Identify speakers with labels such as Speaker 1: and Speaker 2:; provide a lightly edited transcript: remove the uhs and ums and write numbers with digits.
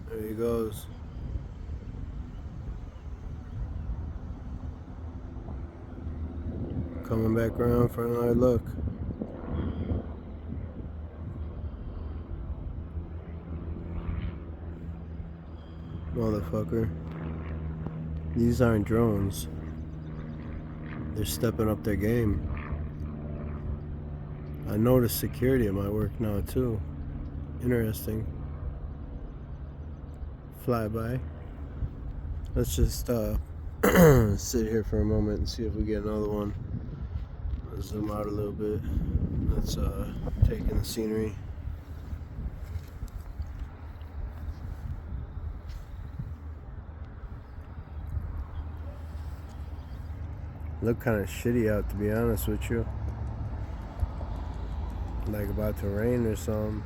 Speaker 1: There he goes. Coming back around for another look. Motherfucker. These aren't drones. They're stepping up their game. I noticed security at my work now too. Interesting. Flyby. Let's just sit here for a moment and see if we get another one. Let's zoom out a little bit. Let's take in the scenery. Look kind of shitty out, to be honest with you. Like about to rain or something.